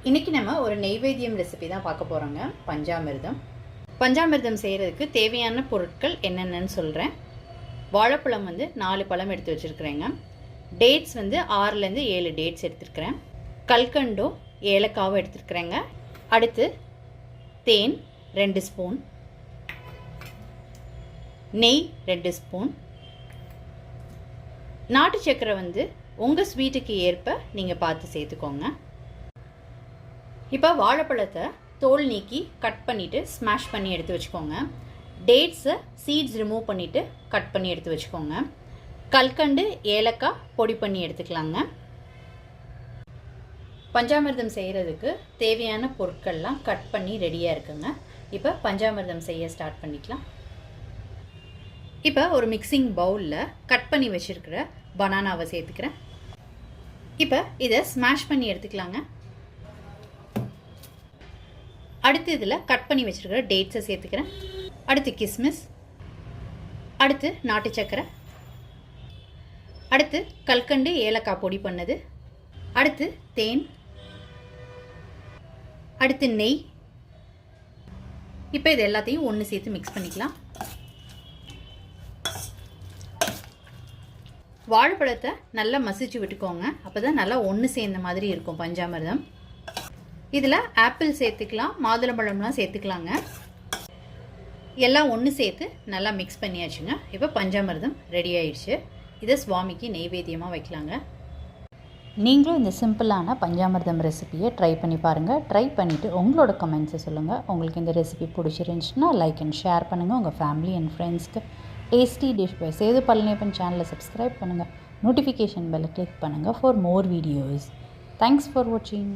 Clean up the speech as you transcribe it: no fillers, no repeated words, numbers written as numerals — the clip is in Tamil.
இன்றைக்கி நம்ம ஒரு நெய்வேத்தியம் ரெசிபி தான் பார்க்க போகிறோங்க. பஞ்சாமிர்தம் செய்கிறதுக்கு தேவையான பொருட்கள் என்னென்னு சொல்கிறேன். வாழைப்பழம் 4 பழம் எடுத்து வச்சுருக்கிறேங்க. டேட்ஸ் 6லேருந்து 7 டேட்ஸ் எடுத்துருக்கிறேன். கல்கண்டோ ஏலக்காவும் எடுத்துருக்கிறேங்க. அடுத்து தேன் 2 ஸ்பூன், நெய் 2 ஸ்பூன், நாட்டு சக்கரை உங்கள் ஸ்வீட்டுக்கு ஏற்ப நீங்கள் பார்த்து சேர்த்துக்கோங்க. இப்போ வாழைப்பழத்தை தோல் நீக்கி கட் பண்ணிவிட்டு ஸ்மாஷ் பண்ணி எடுத்து வச்சுக்கோங்க. டேட்ஸை சீட்ஸ் ரிமூவ் பண்ணிவிட்டு கட் பண்ணி எடுத்து வச்சுக்கோங்க. கல்கண்டு ஏலக்காய் பொடி பண்ணி எடுத்துக்கலாங்க. பஞ்சாமிர்தம் செய்கிறதுக்கு தேவையான பொருட்கள்லாம் கட் பண்ணி ரெடியாக இருக்குங்க. இப்போ பஞ்சாமிர்தம் செய்ய ஸ்டார்ட் பண்ணிக்கலாம். இப்போ ஒரு மிக்சிங் பவுலில் கட் பண்ணி வச்சுருக்கிற பனானாவை சேர்த்துக்கிறேன். இப்போ இதை ஸ்மாஷ் பண்ணி எடுத்துக்கலாங்க. அடுத்து இதில் கட் பண்ணி வச்சுருக்கிற டேட்ஸை சேர்த்துக்கிறேன். அடுத்து கிஸ்மிஸ், அடுத்து நாட்டு சக்கரை, அடுத்து கல்கண்டு ஏலக்காய் பொடி பண்ணது, அடுத்து தேன், அடுத்து நெய். இப்போ இது எல்லாத்தையும் ஒன்று சேர்த்து மிக்ஸ் பண்ணிக்கலாம். வாழைப்பழத்தை நல்லா மசிச்சு விட்டுக்கோங்க. அப்போ தான் நல்லா ஒன்று சேர்ந்த மாதிரி இருக்கும் பஞ்சாமிர்தம். இதில் ஆப்பிள் சேர்த்துக்கலாம், மாதுளம்பழம்லாம் சேர்த்துக்கலாங்க. எல்லாம் ஒன்று சேர்த்து நல்லா மிக்ஸ் பண்ணியாச்சுங்க. இப்போ பஞ்சாமிர்தம் ரெடி ஆயிடுச்சு. இதை சுவாமிக்கு நெய்வேத்தியமாக வைக்கலாங்க. நீங்களும் இந்த சிம்பிளான பஞ்சாமிர்தம் ரெசிபியை ட்ரை பண்ணி பாருங்கள். ட்ரை பண்ணிவிட்டு உங்களோட கமெண்ட்ஸை சொல்லுங்கள். உங்களுக்கு இந்த ரெசிபி பிடிச்சிருந்துச்சுன்னா லைக் அண்ட் ஷேர் பண்ணுங்கள். உங்கள் ஃபேமிலி அண்ட் ஃப்ரெண்ட்ஸ்க்கு tasty dish by Sethu Palaniappan சேனலை சப்ஸ்கிரைப் பண்ணுங்கள். நோட்டிஃபிகேஷன் பெல்லை கிளிக் பண்ணுங்கள் for more videos. Thanks for வாட்சிங்.